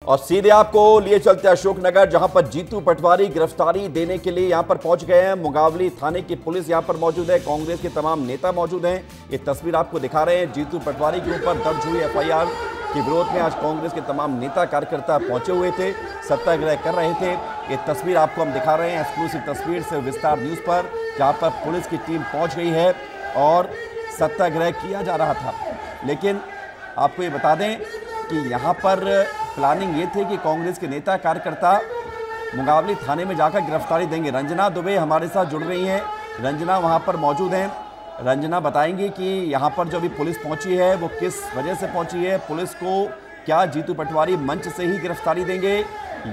और सीधे आपको लिए चलते अशोकनगर, जहां पर जीतू पटवारी गिरफ्तारी देने के लिए यहां पर पहुंच गए हैं। मुंगावली थाने की पुलिस यहां पर मौजूद है, कांग्रेस के तमाम नेता मौजूद हैं। ये तस्वीर आपको दिखा रहे हैं। जीतू पटवारी के ऊपर दर्ज हुई एफआईआर के विरोध में आज कांग्रेस के तमाम नेता कार्यकर्ता पहुंचे हुए थे, सत्याग्रह कर रहे थे। ये तस्वीर आपको हम दिखा रहे हैं, एक्सक्लूसिव तस्वीर से विस्तार न्यूज पर, जहां पर पुलिस की टीम पहुंच गई है और सत्याग्रह किया जा रहा था। लेकिन आपको ये बता दें कि यहाँ पर प्लानिंग ये थी कि कांग्रेस के नेता कार्यकर्ता मुंगावली थाने में जाकर गिरफ्तारी देंगे। रंजना दुबे हमारे साथ जुड़ रही हैं। रंजना वहाँ पर मौजूद हैं। रंजना बताएंगी कि यहाँ पर जो अभी पुलिस पहुँची है वो किस वजह से पहुँची है। पुलिस को क्या जीतू पटवारी मंच से ही गिरफ्तारी देंगे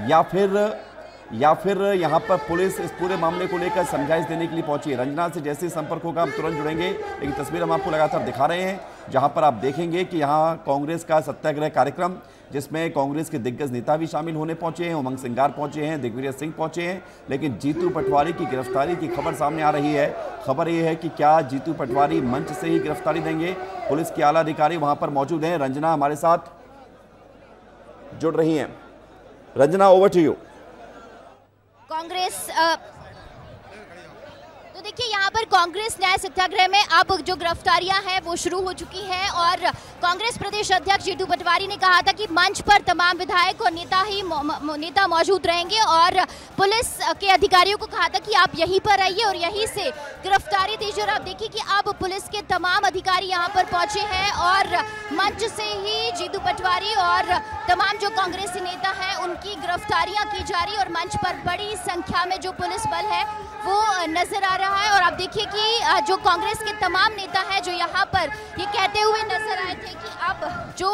या फिर यहाँ पर पुलिस इस पूरे मामले को लेकर समझाइश देने के लिए पहुंची है। रंजना से जैसे ही संपर्क होगा हम तुरंत जुड़ेंगे। लेकिन तस्वीर हम आपको लगातार दिखा रहे हैं, जहां पर आप देखेंगे कि यहाँ कांग्रेस का सत्याग्रह कार्यक्रम, जिसमें कांग्रेस के दिग्गज नेता भी शामिल होने पहुंचे हैं। उमंग सिंगार पहुंचे हैं, दिग्विजय सिंह पहुंचे हैं। लेकिन जीतू पटवारी की गिरफ्तारी की खबर सामने आ रही है। खबर ये है कि क्या जीतू पटवारी मंच से ही गिरफ्तारी देंगे। पुलिस के आला अधिकारी वहां पर मौजूद हैं। रंजना हमारे साथ जुड़ रही हैं। Ranjana, over to you. Congress तो देखिए, यहाँ पर कांग्रेस न्याय सत्याग्रह में अब जो गिरफ्तारियां हैं वो शुरू हो चुकी हैं और कांग्रेस प्रदेश अध्यक्ष जीतू पटवारी ने कहा था कि मंच पर तमाम विधायक और नेता मौजूद रहेंगे और पुलिस के अधिकारियों को कहा था कि आप यहीं पर आइए और यहीं से गिरफ्तारी दीजिए। और आप देखिए कि अब पुलिस के तमाम अधिकारी यहाँ पर पहुंचे हैं और मंच से ही जीतू पटवारी और तमाम जो कांग्रेसी नेता हैं उनकी गिरफ्तारियां की जा रही और मंच पर बड़ी संख्या में जो पुलिस बल है वो नजर आ रहा है। और आप देखिए कि जो कांग्रेस के तमाम नेता हैं जो यहाँ पर ये कहते हुए नजर आए थे कि अब जो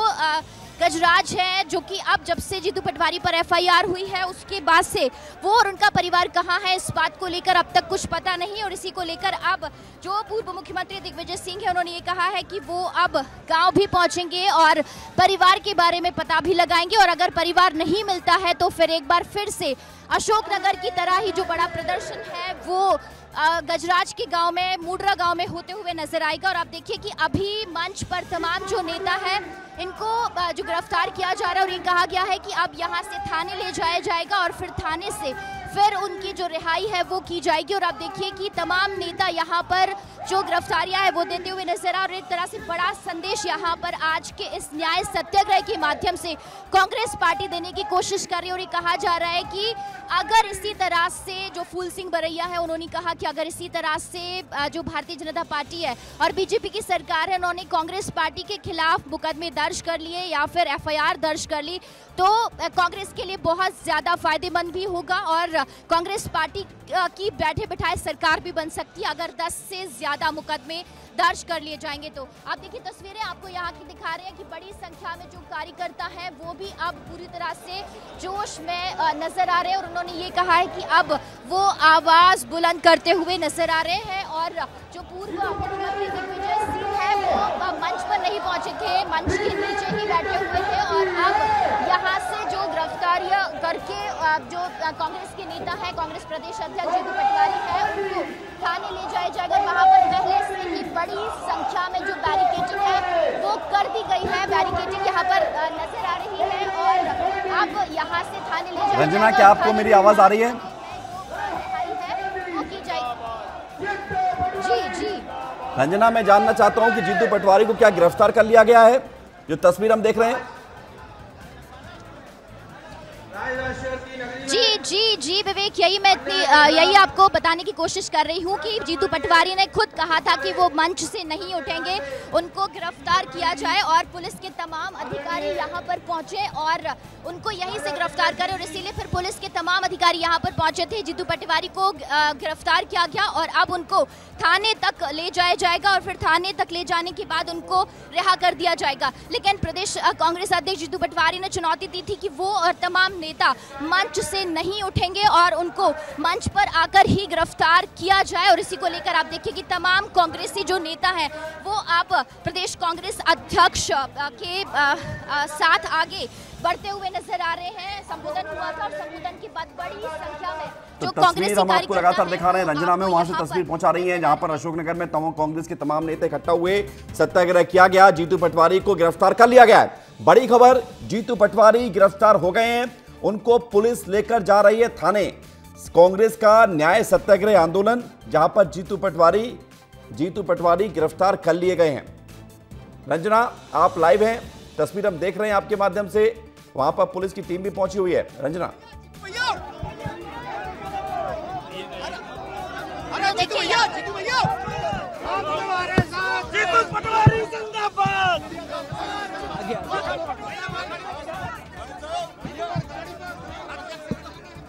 गजराज है, जो कि अब जब से जीतू पटवारी पर एफआईआर हुई है उसके बाद से वो और उनका परिवार कहाँ है, इस बात को लेकर अब तक कुछ पता नहीं। और इसी को लेकर अब जो पूर्व मुख्यमंत्री दिग्विजय सिंह है उन्होंने ये कहा है कि वो अब गांव भी पहुंचेंगे और परिवार के बारे में पता भी लगाएंगे और अगर परिवार नहीं मिलता है तो फिर एक बार फिर से अशोकनगर की तरह ही जो बड़ा प्रदर्शन है वो गजराज के गांव में, मुडरा गांव में होते हुए नजर आएगा। और आप देखिए कि अभी मंच पर तमाम जो नेता है इनको जो गिरफ्तार किया जा रहा है और ये कहा गया है कि अब यहाँ से थाने ले जाया जाएगा और फिर थाने से फिर उनकी जो रिहाई है वो की जाएगी। और आप देखिए कि तमाम नेता यहाँ पर जो गिरफ्तारियां है वो देते हुए नजर आ, और एक तरह से बड़ा संदेश यहाँ पर आज के इस न्याय सत्याग्रह के माध्यम से कांग्रेस पार्टी देने की कोशिश कर रही है। और ये कहा जा रहा है कि अगर इसी तरह से जो फूल सिंह बरैया है उन्होंने कहा कि अगर इसी तरह से जो भारतीय जनता पार्टी है और बीजेपी की सरकार है उन्होंने कांग्रेस पार्टी के खिलाफ मुकदमे दर्ज कर लिए या फिर एफआईआर दर्ज कर ली तो कांग्रेस के लिए बहुत ज्यादा फायदेमंद भी होगा और कांग्रेस पार्टी की बैठे बिठाए सरकार भी बन सकती है अगर 10 से ज्यादा मुकदमे दर्ज कर लिए जाएंगे। तो आप देखिए तस्वीरें आपको यहाँ की दिखा रहे हैं कि बड़ी संख्या में जो कार्यकर्ता हैं वो भी अब पूरी तरह से जोश में नजर आ रहे हैं और उन्होंने ये कहा है कि अब वो आवाज बुलंद करते हुए नजर आ रहे हैं। और जो पूर्व मुख्यमंत्री दिग्विजय सिंह है वो मंच पर नहीं पहुंचे थे, मंच के नीचे ही बैठे हुए थे और अब यहाँ से जो गिरफ्तारियां करके जो कांग्रेस के नेता है, कांग्रेस प्रदेश अध्यक्ष जीतू पटवारी है, उनको थाने ले जाया जाएगा। वहाँ पर पहले से ही बड़ी संख्या में जो बैरिकेडिंग है वो कर दी गई है। बैरिकेडिंग यहाँ पर नजर आ रही है और अब यहाँ से थाने ले जाया जाएगा। रंजना, क्या आपको मेरी आवाज आ रही है? जी रंजना, मैं जानना चाहता हूं कि जीतू पटवारी को क्या गिरफ्तार कर लिया गया है? जो तस्वीर हम देख रहे हैं। जी विवेक, यही आपको बताने की कोशिश कर रही हूँ कि जीतू पटवारी ने खुद कहा था कि वो मंच से नहीं उठेंगे, उनको गिरफ्तार किया जाए और पुलिस के तमाम अधिकारी यहाँ पर पहुंचे और उनको यहीं से गिरफ्तार करें। और इसीलिए फिर पुलिस के तमाम अधिकारी यहाँ पर पहुंचे थे। जीतू पटवारी को गिरफ्तार किया गया और अब उनको थाने तक ले जाया जाएगा और फिर थाने तक ले जाने के बाद उनको रिहा कर दिया जाएगा। लेकिन प्रदेश कांग्रेस अध्यक्ष जीतू पटवारी ने चुनौती दी थी कि वो और तमाम नेता मंच से नहीं उठेंगे और उनको मंच पर आकर ही गिरफ्तार किया जाए। और इसी को लेकर आप देखिए कि तमाम कांग्रेसी जो नेता हैं वो आप प्रदेश कांग्रेस अध्यक्ष के साथ आगे बढ़ते हुए नजर आ रहे हैं। संबोधन हुआ था और संबोधन के बाद बड़ी संख्या में जो कांग्रेस हम आपको लगातार दिखा रहे हैं। रंजना में वहां से तस्वीर पहुंचा रही है जहां पर अशोकनगर में कांग्रेस के तमाम नेता इकट्ठा हुए, सत्याग्रह किया गया, जीतू पटवारी को गिरफ्तार कर लिया गया है। बड़ी खबर, जीतू पटवारी गिरफ्तार हो गए हैं, उनको पुलिस लेकर जा रही है थाने। कांग्रेस का न्याय सत्याग्रह आंदोलन, जहां पर जीतू पटवारी गिरफ्तार कर लिए गए हैं। रंजना, आप लाइव हैं, तस्वीर हम देख रहे हैं आपके माध्यम से। वहां पर पुलिस की टीम भी पहुंची हुई है। रंजना,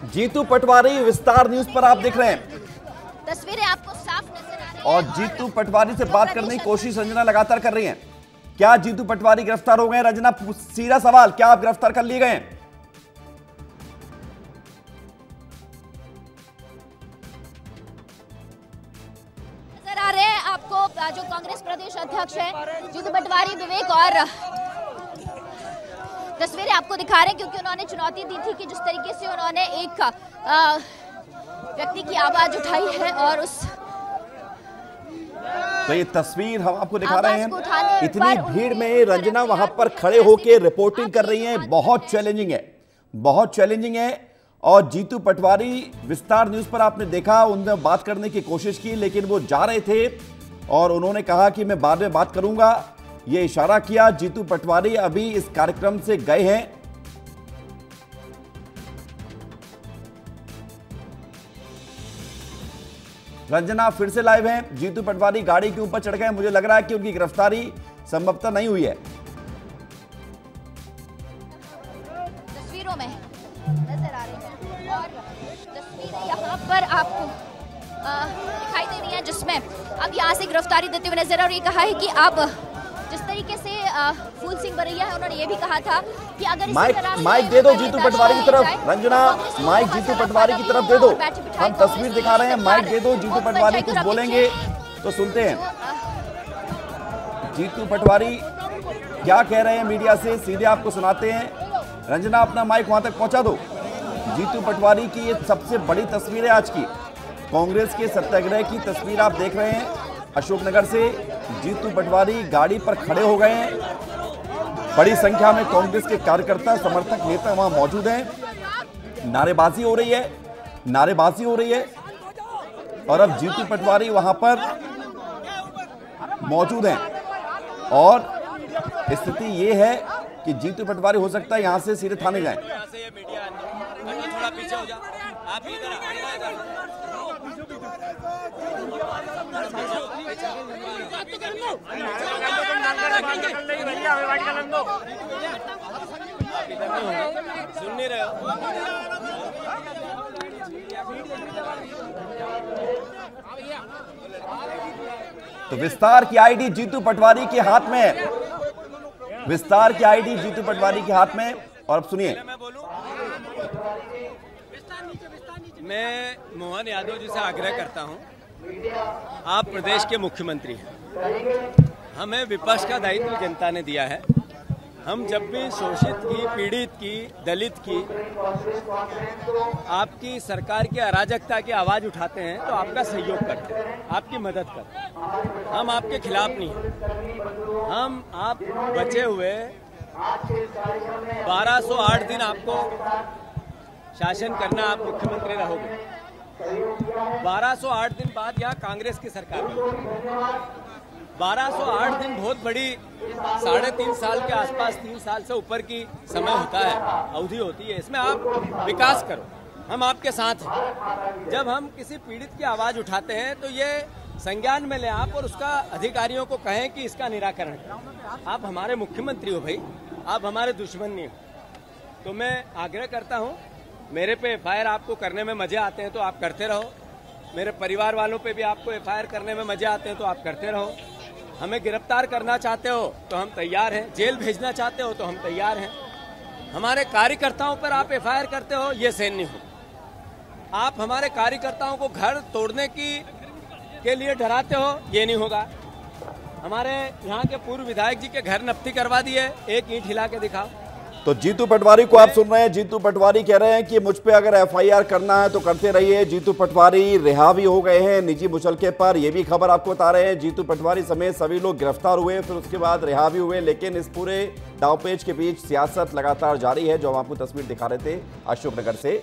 जीतू पटवारी विस्तार न्यूज पर आप देख रहे हैं, तस्वीरें आपको साफ नजर आ रही हैं। और जीतू पटवारी से बात करने की कोशिश रंजना लगातार कर रही हैं। क्या जीतू पटवारी गिरफ्तार हो गए? रंजना, सीधा सवाल, क्या आप गिरफ्तार कर लिए गए हैं? नजर आ रहे हैं आपको जो कांग्रेस प्रदेश अध्यक्ष है जीतू पटवारी विवेक, और तस्वीरें आपको दिखा रहे हैं क्योंकि उन्होंने चुनौती दी थी कि जिस तरीके से उन्होंने एक व्यक्ति की आवाज उठाई है और उस तो ये तस्वीर हम आपको दिखा रहे हैं। इतनी भीड़ में रंजना वहां पर खड़े होकर रिपोर्टिंग कर रही हैं, बहुत चैलेंजिंग है, बहुत चैलेंजिंग है। और जीतू पटवारी विस्तार न्यूज पर आपने देखा, उनने बात करने की कोशिश की, लेकिन वो जा रहे थे और उन्होंने कहा कि मैं बाद में बात करूंगा, ये इशारा किया। जीतू पटवारी अभी इस कार्यक्रम से गए हैं। रंजना फिर से लाइव हैं, जीतू पटवारी गाड़ी के ऊपर चढ़ गए। मुझे लग रहा है कि उनकी गिरफ्तारी संभवतः नहीं हुई है। तस्वीरों में नजर आ रही है और तस्वीरें यहाँ पर आपको दिखाई दे रही है, जिसमें अब यहाँ से गिरफ्तारी देते हुए नजर आ रही है। कहा है कि अब जिस तरीके से फूल सिंह बरैया है, उन्होंने ये भी कहा था कि अगर माइक दे दो जीतू पटवारी की तरफ। रंजना, माइक जीतू पटवारी की तरफ दे दो, हम तस्वीर दिखा रहे हैं। माइक दे दो, जीतू पटवारी कुछ बोलेंगे तो सुनते हैं। जीतू पटवारी क्या कह रहे हैं मीडिया से, सीधे आपको सुनाते हैं। रंजना, अपना माइक वहां तक पहुंचा दो। जीतू पटवारी की ये सबसे बड़ी तस्वीर है आज की, कांग्रेस के सत्याग्रह की तस्वीर आप देख रहे हैं। अशोकनगर से जीतू पटवारी गाड़ी पर खड़े हो गए हैं। बड़ी संख्या में कांग्रेस के कार्यकर्ता, समर्थक, नेता वहां मौजूद हैं। नारेबाजी हो रही है, नारेबाजी हो रही है। और अब जीतू पटवारी वहां पर मौजूद हैं और स्थिति ये है कि जीतू पटवारी हो सकता है यहां से सीधे थाने जाएं। सुन नहीं रहे हो? तो विस्तार की आईडी जीतू पटवारी के हाथ में है, विस्तार की आईडी जीतू पटवारी के हाथ में। और अब सुनिए, मैं मोहन यादव जी से आग्रह करता हूं, आप प्रदेश के मुख्यमंत्री हैं, हमें विपक्ष का दायित्व जनता ने दिया है। हम जब भी शोषित की, पीड़ित की, दलित की, आपकी सरकार की अराजकता की आवाज उठाते हैं तो आपका सहयोग करते हैं, आपकी मदद करते हैं। हम आपके खिलाफ नहीं हैं। हम आप बचे हुए 1208 दिन आपको शासन करना, आप मुख्यमंत्री रहोगे। 1208 दिन बाद यहाँ कांग्रेस की सरकार है। 1208 दिन बहुत बड़ी, 3.5 साल के आसपास, 3 साल से ऊपर की समय होता है, अवधि होती है। इसमें आप विकास करो, हम आपके साथ हैं। जब हम किसी पीड़ित की आवाज उठाते हैं तो ये संज्ञान में लें आप और उसका अधिकारियों को कहें कि इसका निराकरण करें। आप हमारे मुख्यमंत्री हो भाई, आप हमारे दुश्मन नहीं हो। तो मैं आग्रह करता हूं, मेरे पे एफआईआर आपको करने में मजे आते हैं तो आप करते रहो, मेरे परिवार वालों पे भी आपको एफआईआर करने में मजे आते हैं तो आप करते रहो। हमें गिरफ्तार करना चाहते हो तो हम तैयार हैं, जेल भेजना चाहते हो तो हम तैयार हैं। हमारे कार्यकर्ताओं पर आप एफआईआर करते हो, ये सहन नहीं हो। आप हमारे कार्यकर्ताओं को घर तोड़ने के लिए डराते हो, ये नहीं होगा। हमारे यहाँ के पूर्व विधायक जी के घर नफ्ती करवा दिए, एक ईंट हिला के दिखाओ। तो जीतू पटवारी को आप सुन रहे हैं। जीतू पटवारी कह रहे हैं कि मुझ पे अगर एफआईआर करना है तो करते रहिए। जीतू पटवारी रिहा भी हो गए हैं निजी मुचलके पर, यह भी खबर आपको बता रहे हैं। जीतू पटवारी समेत सभी लोग गिरफ्तार हुए, फिर उसके बाद रिहा भी हुए। लेकिन इस पूरे दांवपेच के बीच सियासत लगातार जारी है, जो हम आपको तस्वीर दिखा रहे थे अशोकनगर से।